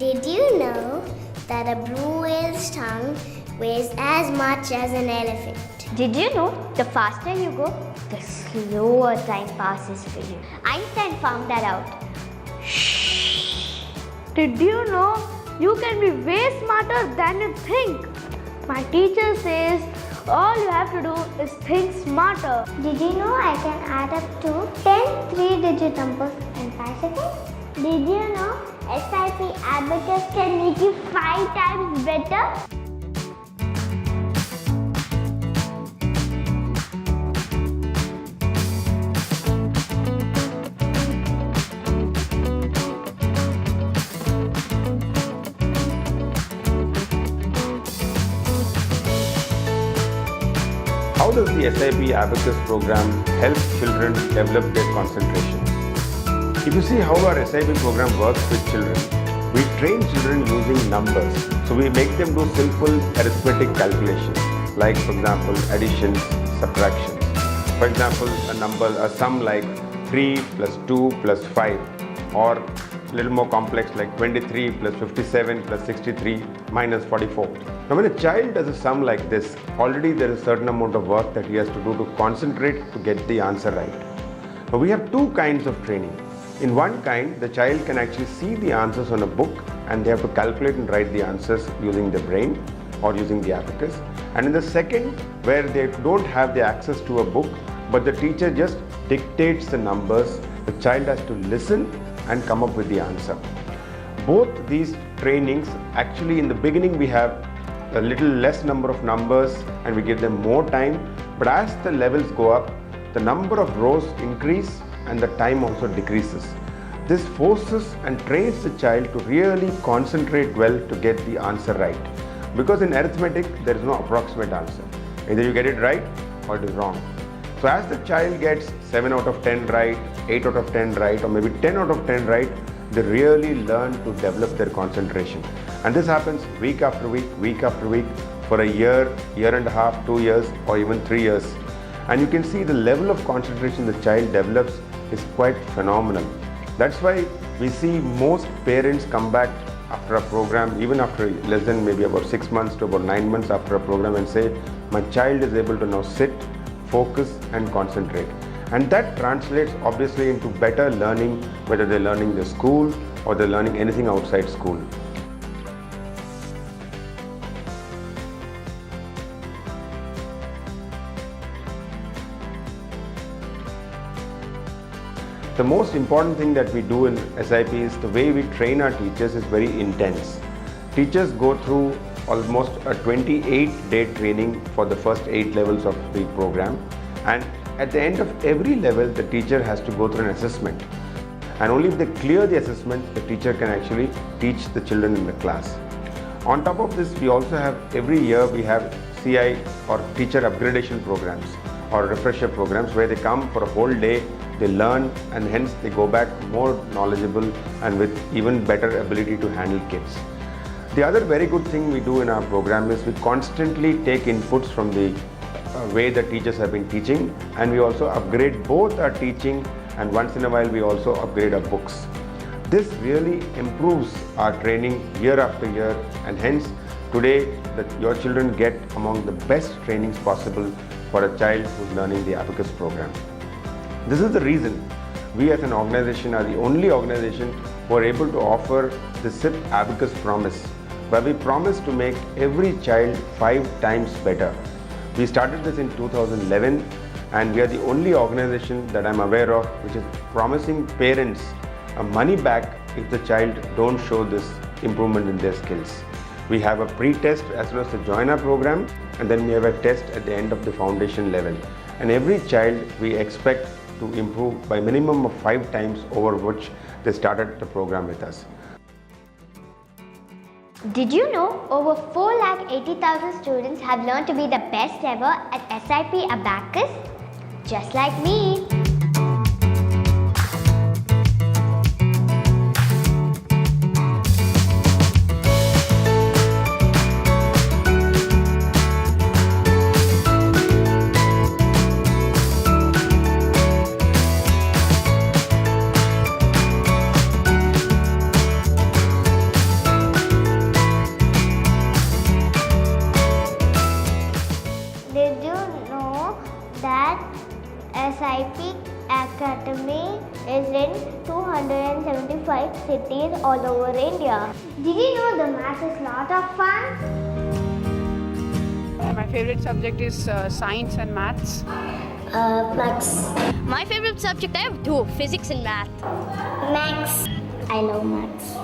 Did you know that a blue whale's tongue weighs as much as an elephant? Did you know the faster you go, the slower time passes for you? Einstein found that out. Shh! Did you know you can be way smarter than you think? My teacher says all you have to do is think smarter. Did you know I can add up to 10 three-digit numbers in 5 seconds? Did you know SIP Abacus can make you 5 times better? How does the SIP Abacus program help children develop their concentration? If you see how our SIP program works with children, we train children using numbers. So we make them do simple arithmetic calculations, like for example additions, subtractions. For example, a sum like 3 plus 2 plus 5, or a little more complex like 23 plus 57 plus 63 minus 44. Now when a child does a sum like this, already there is a certain amount of work that he has to do to concentrate to get the answer right. Now we have two kinds of training. In one kind, the child can actually see the answers on a book and they have to calculate and write the answers using the brain or using the abacus. And in the second, where they don't have the access to a book, but the teacher just dictates the numbers, the child has to listen and come up with the answer. Both these trainings, actually in the beginning we have a little less number of numbers and we give them more time, but as the levels go up, the number of rows increase and the time also decreases. This forces and trains the child to really concentrate well to get the answer right. Because in arithmetic, there is no approximate answer. Either you get it right or it is wrong. So as the child gets 7 out of 10 right, 8 out of 10 right, or maybe 10 out of 10 right, they really learn to develop their concentration. And this happens week after week after week, for a year, year and a half, 2 years, or even 3 years. And you can see the level of concentration the child develops is quite phenomenal. That's why we see most parents come back after a program, even after less than maybe about 6 months to about 9 months after a program, and say, my child is able to now sit, focus and concentrate. And that translates obviously into better learning, whether they're learning the school or they're learning anything outside school. The most important thing that we do in SIP is the way we train our teachers is very intense. Teachers go through almost a 28-day training for the first 8 levels of the program, and at the end of every level the teacher has to go through an assessment, and only if they clear the assessment the teacher can actually teach the children in the class. On top of this, we also have every year we have CI or teacher upgradation programs or refresher programs where they come for a whole day, they learn, and hence they go back more knowledgeable and with even better ability to handle kids. The other very good thing we do in our program is we constantly take inputs from the way the teachers have been teaching, and we also upgrade both our teaching, and once in a while we also upgrade our books. This really improves our training year after year, and hence today your children get among the best trainings possible for a child who's learning the Abacus program. This is the reason we as an organization are the only organization who are able to offer the SIP Abacus promise, where we promise to make every child 5 times better. We started this in 2011, and we are the only organization that I'm aware of which is promising parents a money back if the child don't show this improvement in their skills. We have a pre-test as well as to join our program, and then we have a test at the end of the foundation level. And every child we expect to improve by minimum of 5 times over which they started the program with us. Did you know over 480,000 students have learned to be the best ever at SIP Abacus? Just like me. know that SIP Academy is in 275 cities all over India? Did you know the math is a lot of fun? My favorite subject is science and maths. Maths. My favorite subject I have two, physics and math. Maths. I love maths.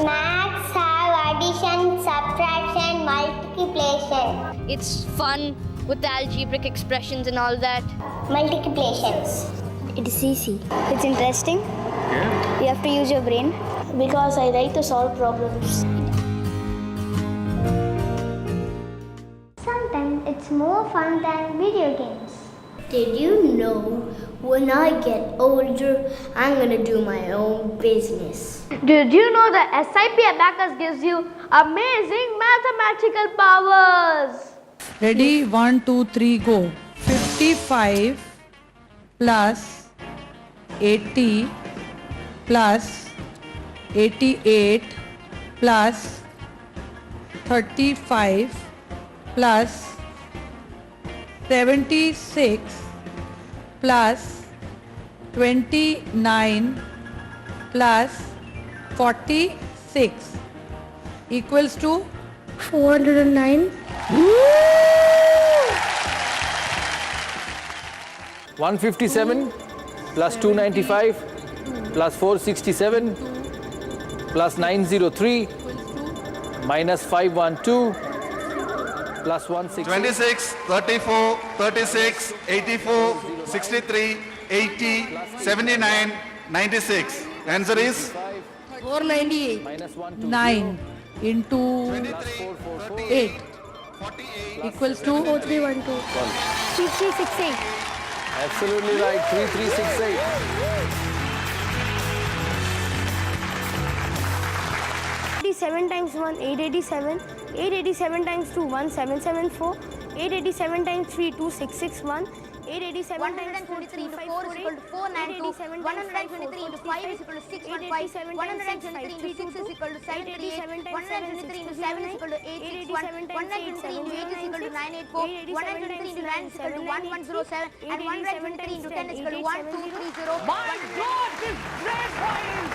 Maths have addition, subtraction, multiplication. It's fun with the algebraic expressions and all that. Multiplications. It is easy. It's interesting. You have to use your brain. Because I like to solve problems. Sometimes it's more fun than video games. Did you know when I get older, I'm gonna do my own business? Did you know that SIP Abacus gives you amazing mathematical powers? Ready? 1, 2, 3, go. 55 plus 80 plus 88 plus 35 plus 76 plus 29 plus 46 equals to 409. 157 plus 295 plus 467 plus 903 minus 512 plus 160. 26, 34, 36, 84, 63, 80, 79, 96. Answer is 498. Minus 1, 2, 9 into 8 equals to 4312. 3368. Absolutely right. 3368. 87 times 1, 887. 887 times 2, 1774. 887 times 3, 2661. 887 times 4, 3548. 887 times 5 is equal to 615. 123 into 6 is equal to 738. 123 into 7 is equal to 861. 123 into 8 is equal to 984. 123 into 9 is equal to 1107. And 123 into 10 is equal to 1230. My God, this great point!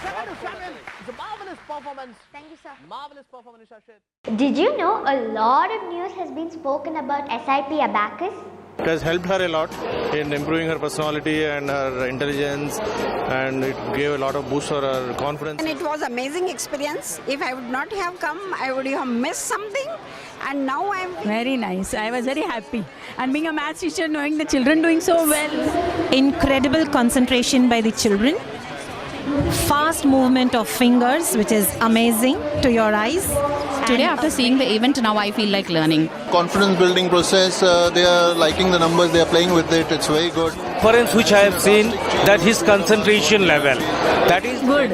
7 to 7. It's a marvelous performance. Thank you, sir. Marvelous performance, Shashit. Did you know a lot of news has been spoken about SIP Abacus? It has helped her a lot in improving her personality and her intelligence, and it gave a lot of boost for her confidence. And it was an amazing experience. If I would not have come, I would have missed something. And now I am very nice. I was very happy. And being a maths teacher, knowing the children doing so well. Incredible concentration by the children. Fast movement of fingers, which is amazing to your eyes. Today, after seeing the event, now I feel like learning. Confidence building process. They are liking the numbers. They are playing with it. It's very good. Difference which I have seen, that his concentration level, that is Good.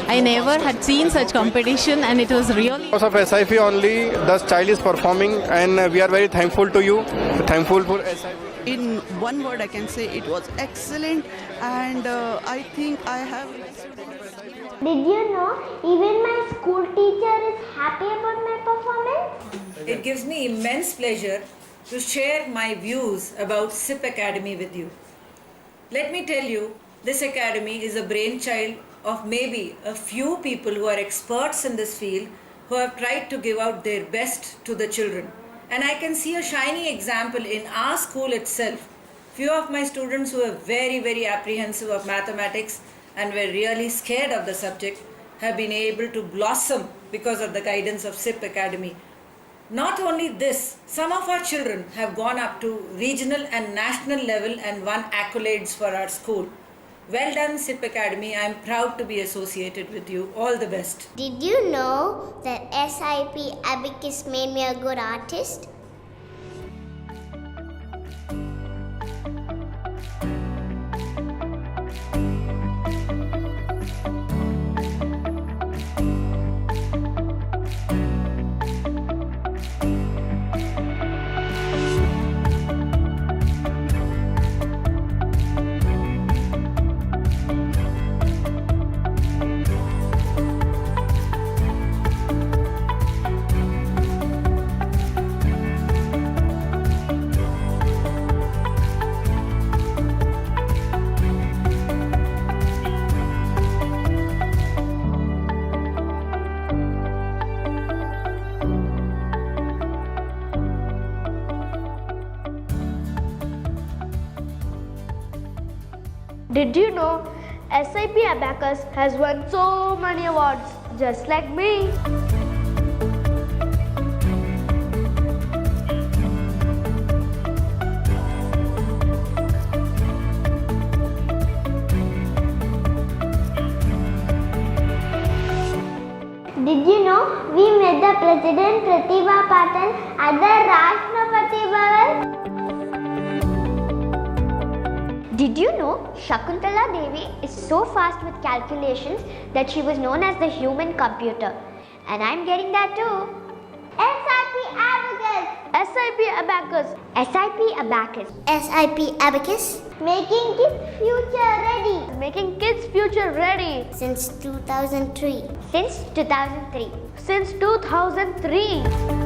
I never had seen such competition, and it was really. Because of SIP only, the child is performing, and we are very thankful to you. Thankful for SIP. In one word, I can say it was excellent, and I think I have. Did you know even my school teacher is happy about my performance? It gives me immense pleasure to share my views about SIP Academy with you. Let me tell you, this academy is a brainchild of maybe a few people who are experts in this field who have tried to give out their best to the children. And I can see a shining example in our school itself. Few of my students who were very, very apprehensive of mathematics and were really scared of the subject have been able to blossom because of the guidance of SIP Academy. Not only this, some of our children have gone up to regional and national level and won accolades for our school. Well done, SIP Academy. I am proud to be associated with you. All the best. Did you know that SIP Abacus made me a good artist? Did you know SIP Abacus has won so many awards just like me? Did you know we met the President Pratibha Patil at the Rashtrapati Bhavan? Did you know Shakuntala Devi is so fast with calculations that she was known as the human computer? And I'm getting that too. SIP Abacus. SIP Abacus. SIP Abacus. SIP Abacus. Making kids future ready. Making kids future ready. Since 2003. Since 2003. Since 2003.